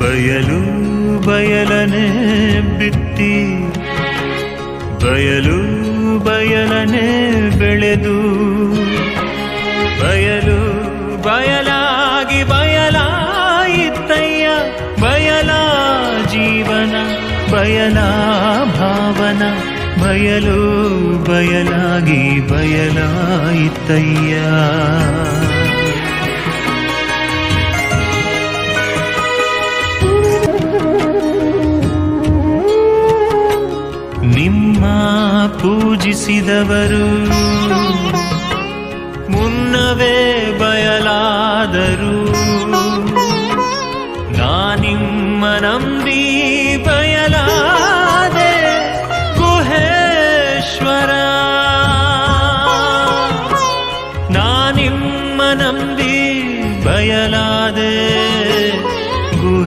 ಬಯಲು ಬಯಲನೆ ಬಿತ್ತಿ ಬಯಲು ಬಯಲನೆ ಬೆಳೆದು ಬಯಲು ಬಯಲಾಗಿ ಬಯಲಾಯಿತಯ್ಯ ಬಯಲ ಜೀವನ ಬಯಲ ಭಾವನ ಬಯಲು ಬಯಲಾಗಿ ಬಯಲಾಯಿತಯ್ಯ ನಿಮ್ಮ ಪೂಜಿಸಿದವರು ಮುನ್ನವೇ ಬಯಲಾದರು ನಾನಿಮ್ಮ ನಂಬಿ ಬಯಲ